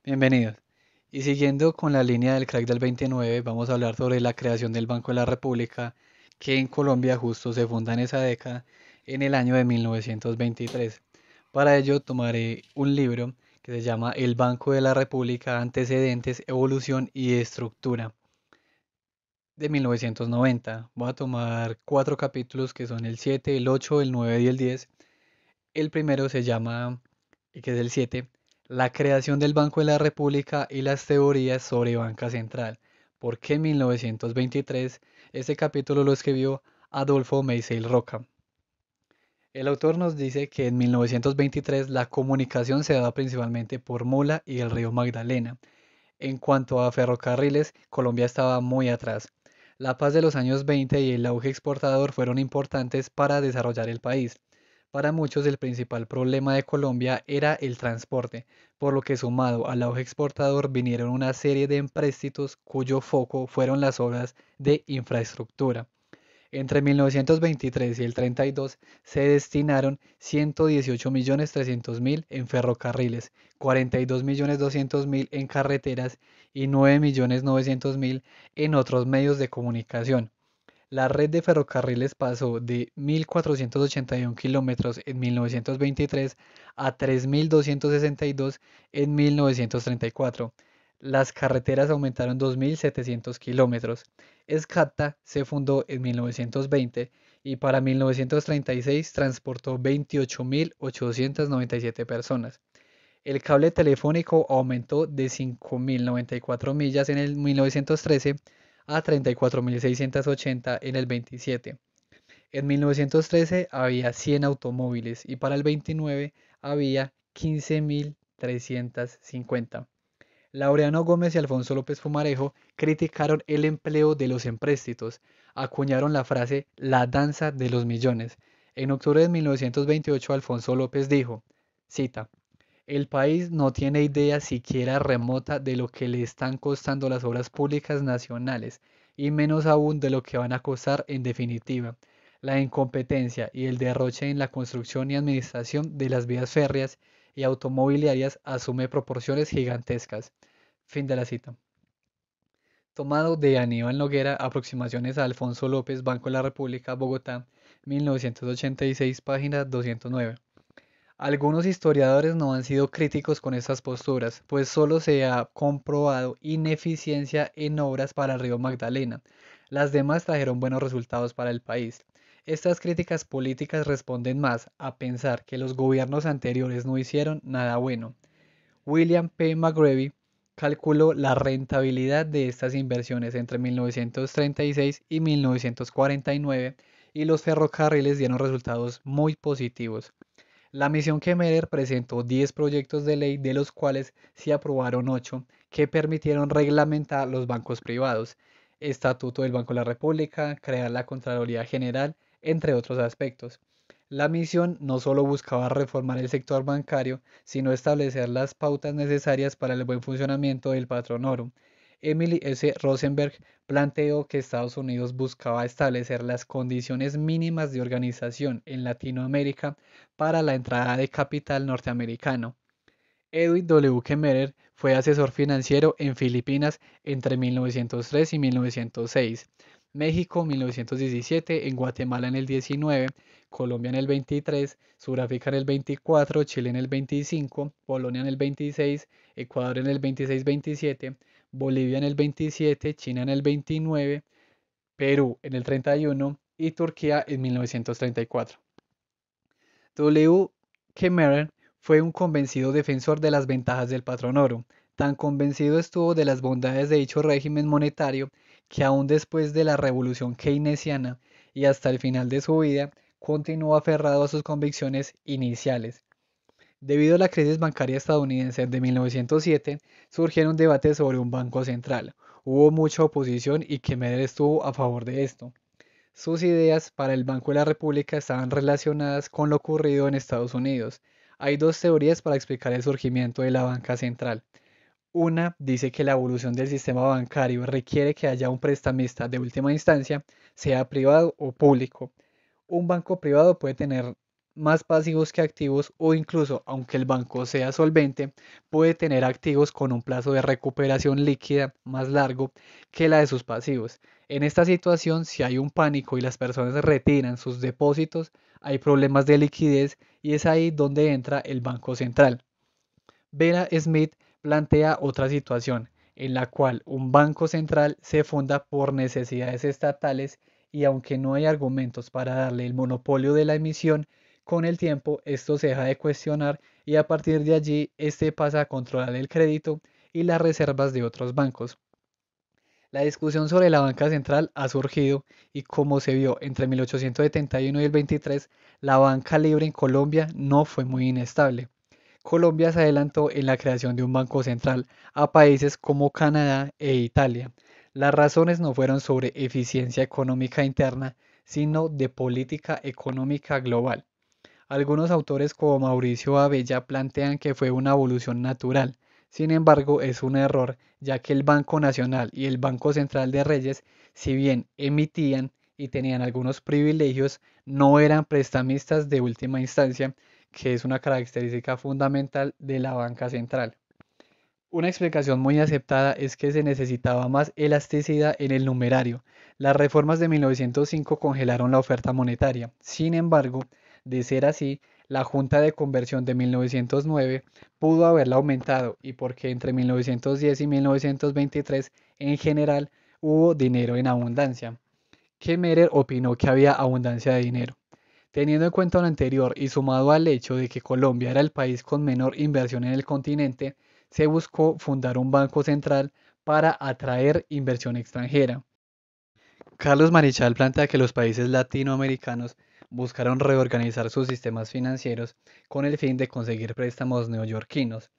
Bienvenidos. Y siguiendo con la línea del crack del 29, vamos a hablar sobre la creación del Banco de la República, que en Colombia justo se funda en esa década, en el año de 1923. Para ello tomaré un libro que se llama El Banco de la República, Antecedentes, Evolución y Estructura, de 1990. Voy a tomar cuatro capítulos que son el 7, el 8, el 9 y el 10. El primero se llama, que es el 7, La creación del Banco de la República y las teorías sobre banca central. ¿Por qué 1923? Este capítulo lo escribió Adolfo Meisel Roca. El autor nos dice que en 1923 la comunicación se daba principalmente por Mula y el río Magdalena. En cuanto a ferrocarriles, Colombia estaba muy atrás. La paz de los años 20 y el auge exportador fueron importantes para desarrollar el país. Para muchos el principal problema de Colombia era el transporte, por lo que sumado al auge exportador vinieron una serie de empréstitos cuyo foco fueron las obras de infraestructura. Entre 1923 y el 32 se destinaron 118.300.000 en ferrocarriles, 42.200.000 en carreteras y 9.900.000 en otros medios de comunicación. La red de ferrocarriles pasó de 1.481 kilómetros en 1923 a 3.262 en 1934. Las carreteras aumentaron 2.700 kilómetros. Escata se fundó en 1920 y para 1936 transportó 28.897 personas. El cable telefónico aumentó de 5.094 millas en el 1913 a 34.680 en el 27. En 1913 había 100 automóviles y para el 29 había 15.350. Laureano Gómez y Alfonso López Pumarejo criticaron el empleo de los empréstitos, acuñaron la frase "la danza de los millones". En octubre de 1928 Alfonso López dijo, cita, el país no tiene idea siquiera remota de lo que le están costando las obras públicas nacionales, y menos aún de lo que van a costar en definitiva. La incompetencia y el derroche en la construcción y administración de las vías férreas y automobiliarias asume proporciones gigantescas. Fin de la cita. Tomado de Aníbal Noguera, Aproximaciones a Alfonso López, Banco de la República, Bogotá, 1986, página 209. Algunos historiadores no han sido críticos con estas posturas, pues solo se ha comprobado ineficiencia en obras para el río Magdalena. Las demás trajeron buenos resultados para el país. Estas críticas políticas responden más a pensar que los gobiernos anteriores no hicieron nada bueno. William P. McGreevy calculó la rentabilidad de estas inversiones entre 1936 y 1949 y los ferrocarriles dieron resultados muy positivos. La misión Kemmerer presentó 10 proyectos de ley, de los cuales se aprobaron 8 que permitieron reglamentar los bancos privados, Estatuto del Banco de la República, crear la Contraloría General, entre otros aspectos. La misión no solo buscaba reformar el sector bancario, sino establecer las pautas necesarias para el buen funcionamiento del patronorum. Emily S. Rosenberg planteó que Estados Unidos buscaba establecer las condiciones mínimas de organización en Latinoamérica para la entrada de capital norteamericano. Edwin W. Kemmerer fue asesor financiero en Filipinas entre 1903 y 1906, México 1917, en Guatemala en el 19, Colombia en el 23, Sudáfrica en el 24, Chile en el 25, Polonia en el 26, Ecuador en el 26-27, Bolivia en el 27, China en el 29, Perú en el 31 y Turquía en 1934. W. Kemmerer fue un convencido defensor de las ventajas del patrono. Tan convencido estuvo de las bondades de dicho régimen monetario que aún después de la revolución keynesiana y hasta el final de su vida, continuó aferrado a sus convicciones iniciales. Debido a la crisis bancaria estadounidense de 1907, surgieron debates sobre un banco central. Hubo mucha oposición y Kemmerer estuvo a favor de esto. Sus ideas para el Banco de la República estaban relacionadas con lo ocurrido en Estados Unidos. Hay dos teorías para explicar el surgimiento de la banca central. Una dice que la evolución del sistema bancario requiere que haya un prestamista de última instancia, sea privado o público. Un banco privado puede tener más pasivos que activos o incluso, aunque el banco sea solvente, puede tener activos con un plazo de recuperación líquida más largo que la de sus pasivos. En esta situación, si hay un pánico y las personas retiran sus depósitos, hay problemas de liquidez y es ahí donde entra el Banco Central. Vera Smith plantea otra situación, en la cual un banco central se funda por necesidades estatales y aunque no hay argumentos para darle el monopolio de la emisión, con el tiempo esto se deja de cuestionar y a partir de allí este pasa a controlar el crédito y las reservas de otros bancos. La discusión sobre la banca central ha surgido y como se vio entre 1871 y el 23, la banca libre en Colombia no fue muy inestable. Colombia se adelantó en la creación de un banco central a países como Canadá e Italia. Las razones no fueron sobre eficiencia económica interna, sino de política económica global. Algunos autores como Mauricio Abella plantean que fue una evolución natural. Sin embargo, es un error, ya que el Banco Nacional y el Banco Central de Reyes, si bien emitían y tenían algunos privilegios, no eran prestamistas de última instancia, que es una característica fundamental de la banca central. Una explicación muy aceptada es que se necesitaba más elasticidad en el numerario. Las reformas de 1905 congelaron la oferta monetaria. Sin embargo, de ser así, la Junta de Conversión de 1909 pudo haberla aumentado y porque entre 1910 y 1923 en general hubo dinero en abundancia. Kemmerer opinó que había abundancia de dinero. Teniendo en cuenta lo anterior y sumado al hecho de que Colombia era el país con menor inversión en el continente, se buscó fundar un banco central para atraer inversión extranjera. Carlos Marichal plantea que los países latinoamericanos buscaron reorganizar sus sistemas financieros con el fin de conseguir préstamos neoyorquinos.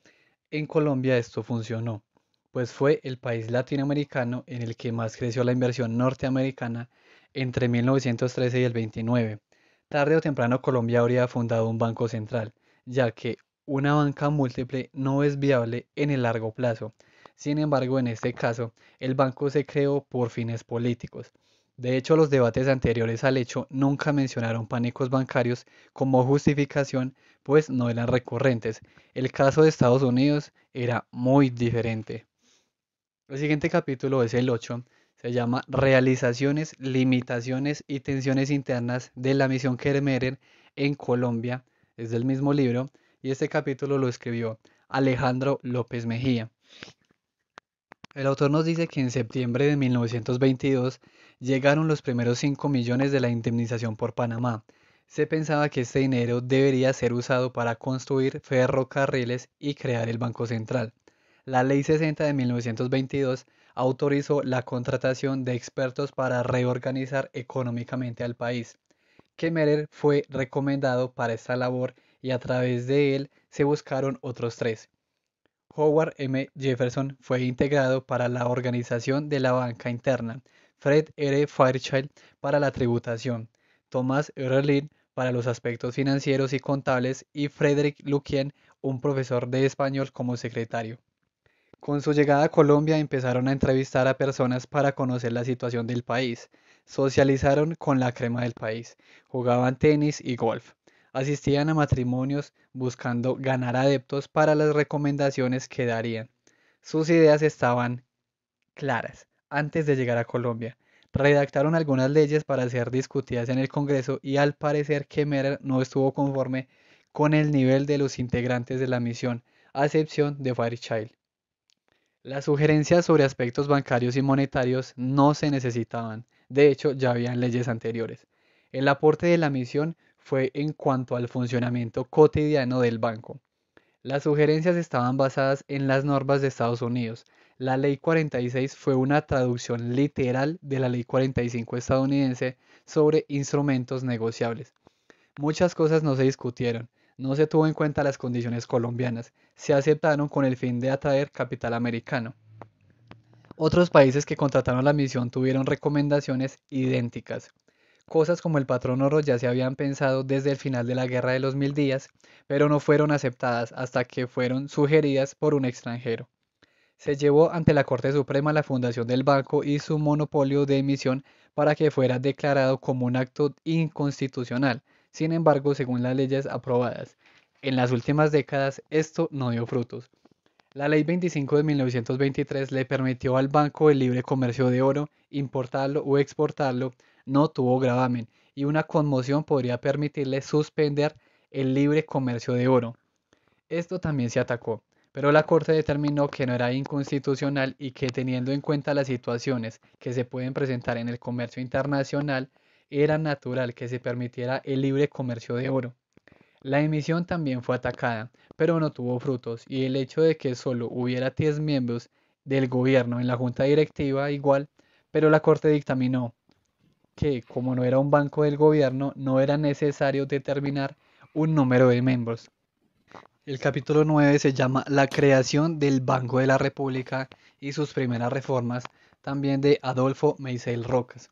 En Colombia esto funcionó, pues fue el país latinoamericano en el que más creció la inversión norteamericana entre 1913 y el 29. Tarde o temprano Colombia habría fundado un banco central, ya que una banca múltiple no es viable en el largo plazo. Sin embargo, en este caso, el banco se creó por fines políticos. De hecho, los debates anteriores al hecho nunca mencionaron pánicos bancarios como justificación, pues no eran recurrentes. El caso de Estados Unidos era muy diferente. El siguiente capítulo es el 8. Se llama Realizaciones, limitaciones y tensiones internas de la misión Kermeren en Colombia. Es del mismo libro y este capítulo lo escribió Alejandro López Mejía. El autor nos dice que en septiembre de 1922 llegaron los primeros 5 millones de la indemnización por Panamá. Se pensaba que este dinero debería ser usado para construir ferrocarriles y crear el Banco Central. La Ley 60 de 1922 autorizó la contratación de expertos para reorganizar económicamente al país. Kemmerer fue recomendado para esta labor y a través de él se buscaron otros tres. Howard M. Jefferson fue integrado para la organización de la banca interna, Fred R. Fairchild para la tributación, Thomas Erlin para los aspectos financieros y contables y Frederick Luquien, un profesor de español como secretario. Con su llegada a Colombia empezaron a entrevistar a personas para conocer la situación del país. Socializaron con la crema del país, jugaban tenis y golf. Asistían a matrimonios buscando ganar adeptos para las recomendaciones que darían. Sus ideas estaban claras antes de llegar a Colombia. Redactaron algunas leyes para ser discutidas en el Congreso y al parecer Kemmerer no estuvo conforme con el nivel de los integrantes de la misión, a excepción de Fairchild. Las sugerencias sobre aspectos bancarios y monetarios no se necesitaban, de hecho ya habían leyes anteriores. El aporte de la misión fue en cuanto al funcionamiento cotidiano del banco. Las sugerencias estaban basadas en las normas de Estados Unidos. La Ley 46 fue una traducción literal de la Ley 45 estadounidense sobre instrumentos negociables. Muchas cosas no se discutieron, no se tuvo en cuenta las condiciones colombianas, se aceptaron con el fin de atraer capital americano. Otros países que contrataron la misión tuvieron recomendaciones idénticas. Cosas como el patrón oro ya se habían pensado desde el final de la Guerra de los Mil Días, pero no fueron aceptadas hasta que fueron sugeridas por un extranjero. Se llevó ante la Corte Suprema la fundación del banco y su monopolio de emisión para que fuera declarado como un acto inconstitucional. Sin embargo, según las leyes aprobadas en las últimas décadas, esto no dio frutos. La Ley 25 de 1923 le permitió al banco el libre comercio de oro, importarlo o exportarlo, no tuvo gravamen y una conmoción podría permitirle suspender el libre comercio de oro. Esto también se atacó, pero la Corte determinó que no era inconstitucional y que teniendo en cuenta las situaciones que se pueden presentar en el comercio internacional, era natural que se permitiera el libre comercio de oro. La emisión también fue atacada, pero no tuvo frutos, y el hecho de que solo hubiera 10 miembros del gobierno en la junta directiva igual, pero la Corte dictaminó que como no era un banco del gobierno, no era necesario determinar un número de miembros. El capítulo 9 se llama La creación del Banco de la República y sus primeras reformas, también de Adolfo Meisel Rojas.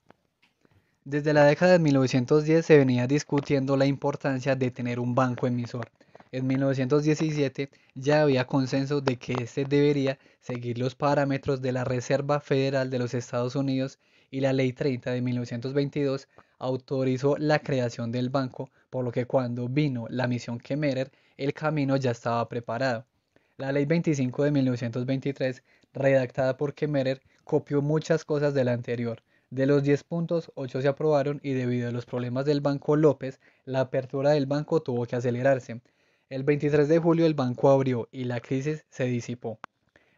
Desde la década de 1910 se venía discutiendo la importancia de tener un banco emisor. En 1917 ya había consenso de que este debería seguir los parámetros de la Reserva Federal de los Estados Unidos y la Ley 30 de 1922 autorizó la creación del banco, por lo que cuando vino la misión Kemmerer, el camino ya estaba preparado. La Ley 25 de 1923, redactada por Kemmerer, copió muchas cosas de la anterior. De los 10 puntos, 8 se aprobaron y debido a los problemas del Banco López, la apertura del banco tuvo que acelerarse. El 23 de julio el banco abrió y la crisis se disipó.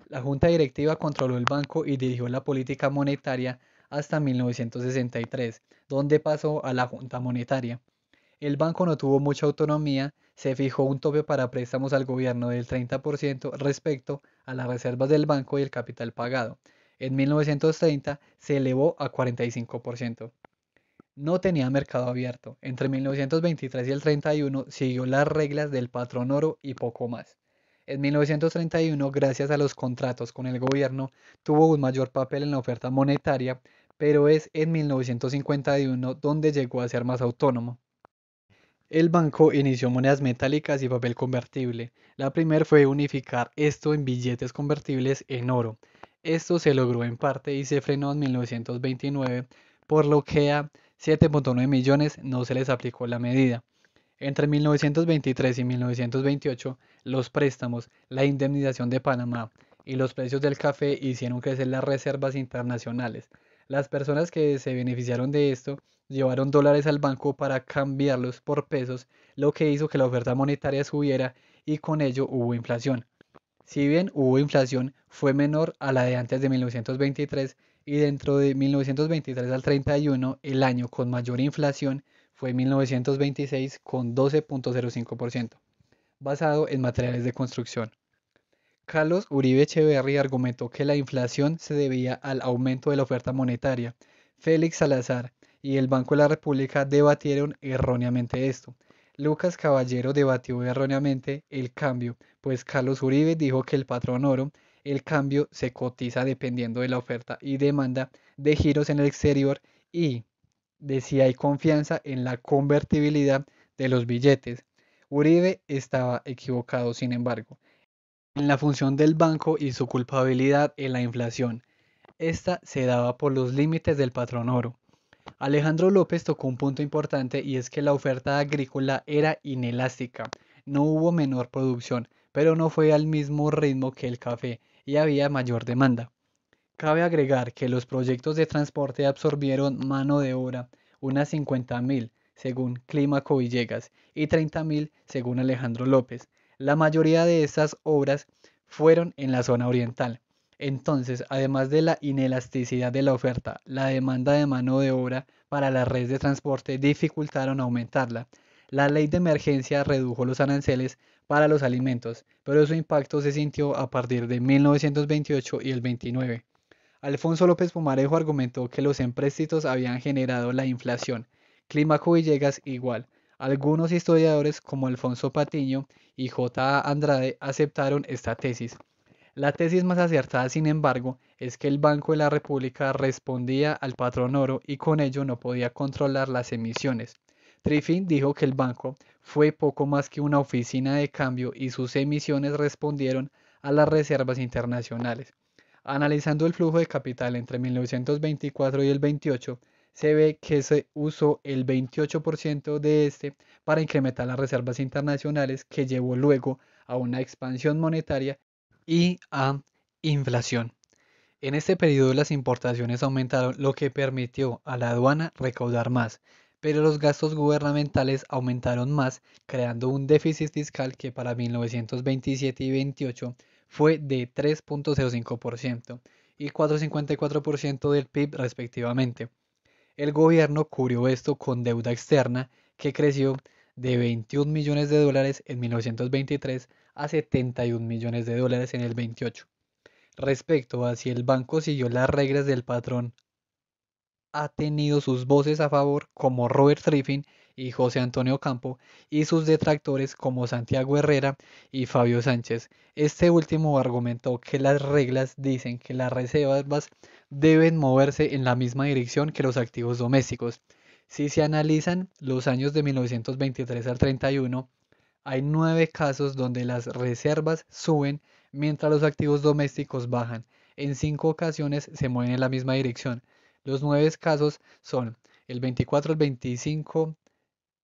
La junta directiva controló el banco y dirigió la política monetaria hasta 1963, donde pasó a la junta monetaria. El banco no tuvo mucha autonomía, se fijó un tope para préstamos al gobierno del 30% respecto a las reservas del banco y el capital pagado. En 1930 se elevó a 45%. No tenía mercado abierto. Entre 1923 y el 31 siguió las reglas del patrón oro y poco más. En 1931, gracias a los contratos con el gobierno, tuvo un mayor papel en la oferta monetaria, pero es en 1951 donde llegó a ser más autónomo. El banco inició monedas metálicas y papel convertible. La primera fue unificar esto en billetes convertibles en oro. Esto se logró en parte y se frenó en 1929, por lo que a 7.9 millones no se les aplicó la medida. Entre 1923 y 1928, los préstamos, la indemnización de Panamá y los precios del café hicieron crecer las reservas internacionales. Las personas que se beneficiaron de esto llevaron dólares al banco para cambiarlos por pesos, lo que hizo que la oferta monetaria subiera y con ello hubo inflación. Si bien hubo inflación, fue menor a la de antes de 1923 y dentro de 1923 al 31, el año con mayor inflación fue 1926 con 12.05%, basado en materiales de construcción. Carlos Uribe Echeverry argumentó que la inflación se debía al aumento de la oferta monetaria. Félix Salazar y el Banco de la República debatieron erróneamente esto. Lucas Caballero debatió erróneamente el cambio, pues Carlos Uribe dijo que el patrón oro, el cambio se cotiza dependiendo de la oferta y demanda de giros en el exterior y de si hay confianza en la convertibilidad de los billetes. Uribe estaba equivocado, sin embargo en la función del banco y su culpabilidad en la inflación. Esta se daba por los límites del patrón oro. Alejandro López tocó un punto importante y es que la oferta agrícola era inelástica. No hubo menor producción, pero no fue al mismo ritmo que el café y había mayor demanda. Cabe agregar que los proyectos de transporte absorbieron mano de obra, unas 50.000 según Clímaco Villegas y 30.000 según Alejandro López. La mayoría de estas obras fueron en la zona oriental. Entonces, además de la inelasticidad de la oferta, la demanda de mano de obra para las redes de transporte dificultaron aumentarla. La ley de emergencia redujo los aranceles para los alimentos, pero su impacto se sintió a partir de 1928 y el 29. Alfonso López Pumarejo argumentó que los empréstitos habían generado la inflación. Clímaco Villegas igual. Algunos historiadores como Alfonso Patiño y J. A. Andrade aceptaron esta tesis. La tesis más acertada, sin embargo, es que el Banco de la República respondía al patrón oro y con ello no podía controlar las emisiones. Triffin dijo que el banco fue poco más que una oficina de cambio y sus emisiones respondieron a las reservas internacionales. Analizando el flujo de capital entre 1924 y el 28, se ve que se usó el 28% de este para incrementar las reservas internacionales, que llevó luego a una expansión monetaria y a inflación. En este periodo las importaciones aumentaron, lo que permitió a la aduana recaudar más, pero los gastos gubernamentales aumentaron más, creando un déficit fiscal que para 1927 y 28 fue de 3,05% y 4,54% del PIB respectivamente. El gobierno cubrió esto con deuda externa, que creció de 21 millones de dólares en 1923 a 71 millones de dólares en el 28. Respecto a si el banco siguió las reglas del patrón, ha tenido sus voces a favor como Robert Triffin y José Antonio Campo, y sus detractores como Santiago Herrera y Fabio Sánchez. Este último argumentó que las reglas dicen que las reservas deben moverse en la misma dirección que los activos domésticos. Si se analizan los años de 1923 al 31, hay 9 casos donde las reservas suben mientras los activos domésticos bajan. En 5 ocasiones se mueven en la misma dirección. Los 9 casos son el 24,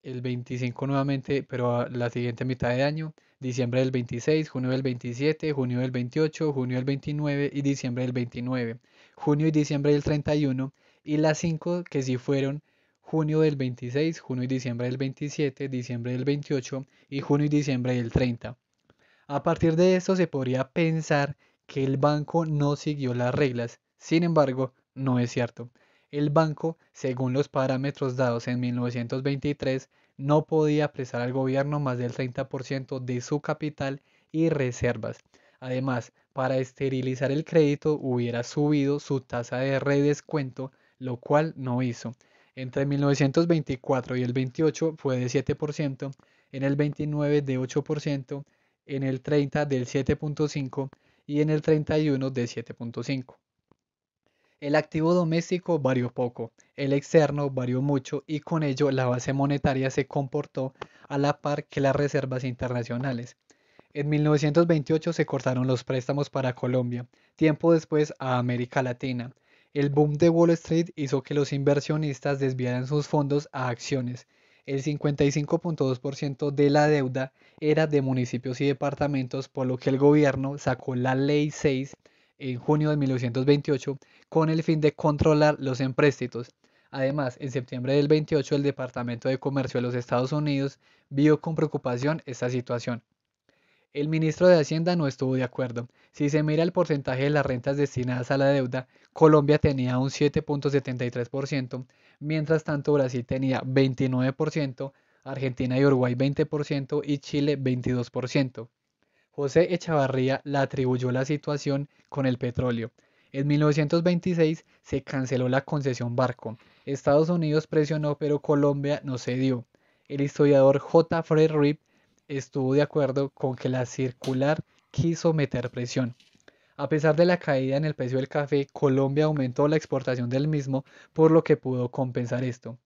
el 25 nuevamente, pero a la siguiente mitad de año, diciembre del 26, junio del 27, junio del 28, junio del 29 y diciembre del 29, junio y diciembre del 31, y las 5 que sí fueron junio del 26, junio y diciembre del 27, diciembre del 28 y junio y diciembre del 30. A partir de esto se podría pensar que el banco no siguió las reglas. Sin embargo, no es cierto. El banco, según los parámetros dados en 1923, no podía prestar al gobierno más del 30% de su capital y reservas. Además, para esterilizar el crédito hubiera subido su tasa de redescuento, lo cual no hizo. Entre 1924 y el 28 fue de 7%, en el 29 de 8%, en el 30 del 7,5 y en el 31 de 7,5. El activo doméstico varió poco, el externo varió mucho, y con ello la base monetaria se comportó a la par que las reservas internacionales. En 1928 se cortaron los préstamos para Colombia, tiempo después a América Latina. El boom de Wall Street hizo que los inversionistas desviaran sus fondos a acciones. El 55,2% de la deuda era de municipios y departamentos, por lo que el gobierno sacó la Ley 6 en junio de 1928 con el fin de controlar los empréstitos. Además, en septiembre del 28 el Departamento de Comercio de los Estados Unidos vio con preocupación esta situación. El ministro de Hacienda no estuvo de acuerdo. Si se mira el porcentaje de las rentas destinadas a la deuda, Colombia tenía un 7,73%, mientras tanto Brasil tenía 29%, Argentina y Uruguay 20% y Chile 22%. José Echavarría la atribuyó la situación con el petróleo. En 1926 se canceló la concesión Barco. Estados Unidos presionó, pero Colombia no cedió. El historiador J. Fred Rip estuvo de acuerdo con que la circular quiso meter presión. A pesar de la caída en el precio del café, Colombia aumentó la exportación del mismo, por lo que pudo compensar esto.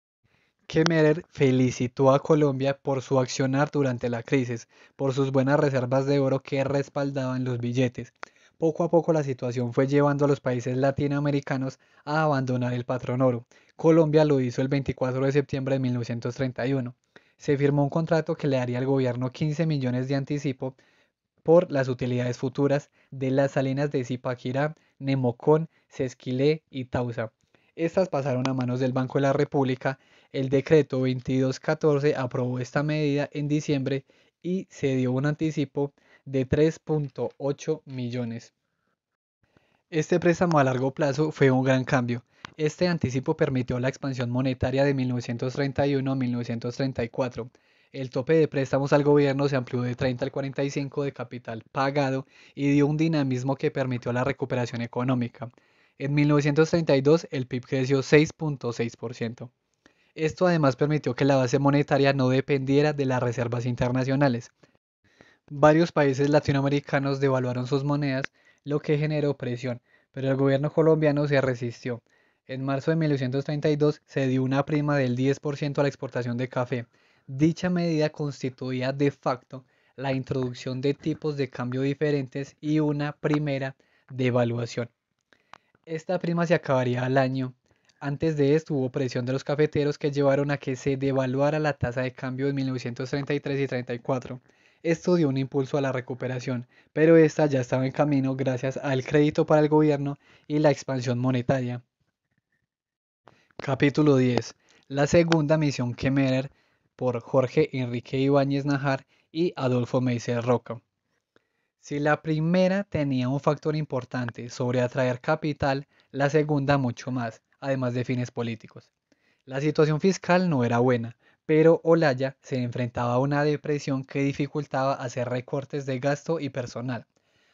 Kemmerer felicitó a Colombia por su accionar durante la crisis, por sus buenas reservas de oro que respaldaban los billetes. Poco a poco la situación fue llevando a los países latinoamericanos a abandonar el patrón oro. Colombia lo hizo el 24 de septiembre de 1931. Se firmó un contrato que le daría al gobierno 15 millones de anticipo por las utilidades futuras de las salinas de Zipaquirá, Nemocón, Sesquilé y Tausa. Estas pasaron a manos del Banco de la República. El decreto 2214 aprobó esta medida en diciembre y se dio un anticipo de 3,8 millones. Este préstamo a largo plazo fue un gran cambio. Este anticipo permitió la expansión monetaria de 1931 a 1934. El tope de préstamos al gobierno se amplió de 30 al 45 de capital pagado y dio un dinamismo que permitió la recuperación económica. En 1932 el PIB creció 6,6%. Esto además permitió que la base monetaria no dependiera de las reservas internacionales. Varios países latinoamericanos devaluaron sus monedas, lo que generó presión, pero el gobierno colombiano se resistió. En marzo de 1932 se dio una prima del 10% a la exportación de café. Dicha medida constituía de facto la introducción de tipos de cambio diferentes y una primera devaluación. Esta prima se acabaría al año Antes de esto hubo presión de los cafeteros que llevaron a que se devaluara la tasa de cambio en 1933 y 34. Esto dio un impulso a la recuperación, pero esta ya estaba en camino gracias al crédito para el gobierno y la expansión monetaria. Capítulo 10. La segunda misión Kemmerer por Jorge Enrique Ibáñez Najar y Adolfo Meiser Roca. Si la primera tenía un factor importante sobre atraer capital, la segunda mucho más, además de fines políticos. La situación fiscal no era buena, pero Olaya se enfrentaba a una depresión que dificultaba hacer recortes de gasto y personal.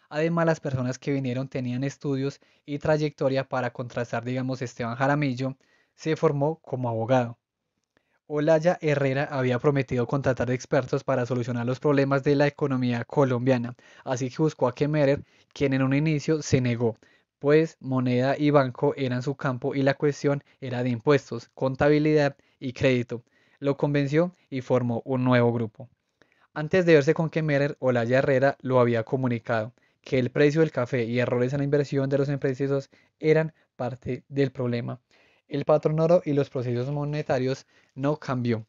Además, las personas que vinieron tenían estudios y trayectoria para contrastar, digamos, Esteban Jaramillo se formó como abogado. Olaya Herrera había prometido contratar expertos para solucionar los problemas de la economía colombiana, así que buscó a Kemmerer, quien en un inicio se negó, pues moneda y banco eran su campo y la cuestión era de impuestos, contabilidad y crédito. Lo convenció y formó un nuevo grupo. Antes de verse con Kemmerer, Olaya Herrera lo había comunicado, que el precio del café y errores en la inversión de los empresarios eran parte del problema. El patrón oro y los procesos monetarios no cambió.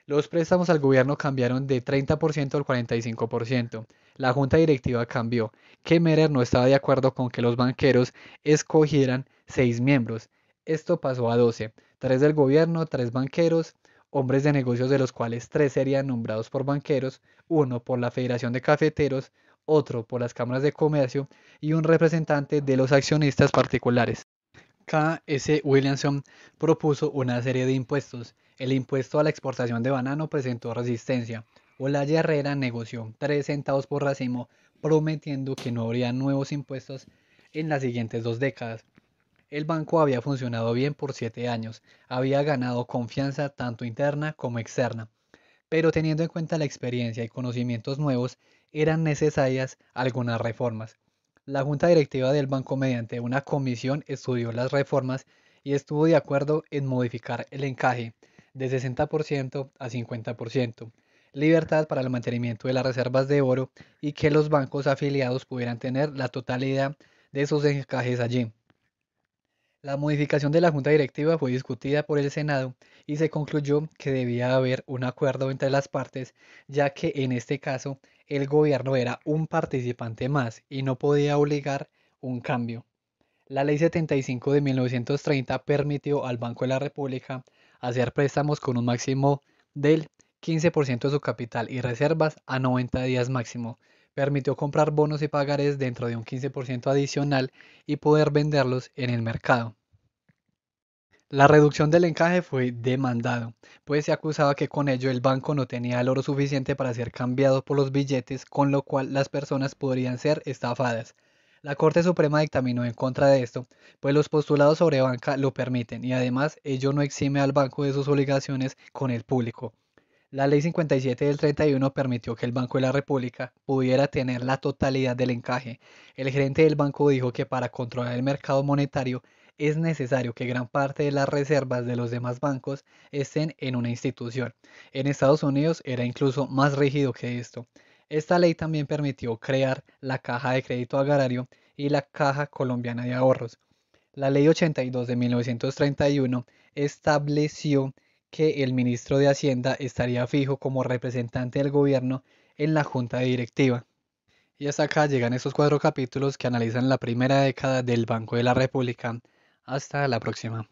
Los préstamos al gobierno cambiaron de 30% al 45%. La junta directiva cambió. Kemmerer no estaba de acuerdo con que los banqueros escogieran 6 miembros. Esto pasó a 12. 3 del gobierno, 3 banqueros, hombres de negocios de los cuales 3 serían nombrados por banqueros, uno por la Federación de Cafeteros, otro por las cámaras de comercio y un representante de los accionistas particulares. K. S. Williamson propuso una serie de impuestos. El impuesto a la exportación de banano presentó resistencia. Olaya Herrera negoció 3 centavos por racimo, prometiendo que no habría nuevos impuestos en las siguientes 2 décadas. El banco había funcionado bien por 7 años, había ganado confianza tanto interna como externa, pero teniendo en cuenta la experiencia y conocimientos nuevos, eran necesarias algunas reformas. La junta directiva del banco mediante una comisión estudió las reformas y estuvo de acuerdo en modificar el encaje de 60% a 50%, libertad para el mantenimiento de las reservas de oro y que los bancos afiliados pudieran tener la totalidad de sus encajes allí. La modificación de la junta directiva fue discutida por el Senado y se concluyó que debía haber un acuerdo entre las partes, ya que en este caso el gobierno era un participante más y no podía obligar un cambio. La Ley 75 de 1930 permitió al Banco de la República hacer préstamos con un máximo del 15% de su capital y reservas a 90 días máximo. Permitió comprar bonos y pagarés dentro de un 15% adicional y poder venderlos en el mercado. La reducción del encaje fue demandado, pues se acusaba que con ello el banco no tenía el oro suficiente para ser cambiado por los billetes, con lo cual las personas podrían ser estafadas. La Corte Suprema dictaminó en contra de esto, pues los postulados sobre banca lo permiten y además ello no exime al banco de sus obligaciones con el público. La Ley 57 del 31 permitió que el Banco de la República pudiera tener la totalidad del encaje. El gerente del banco dijo que para controlar el mercado monetario es necesario que gran parte de las reservas de los demás bancos estén en una institución. En Estados Unidos era incluso más rígido que esto. Esta ley también permitió crear la Caja de Crédito Agrario y la Caja Colombiana de Ahorros. La Ley 82 de 1931 estableció que el ministro de Hacienda estaría fijo como representante del gobierno en la junta directiva. Y hasta acá llegan estos 4 capítulos que analizan la primera década del Banco de la República. Hasta la próxima.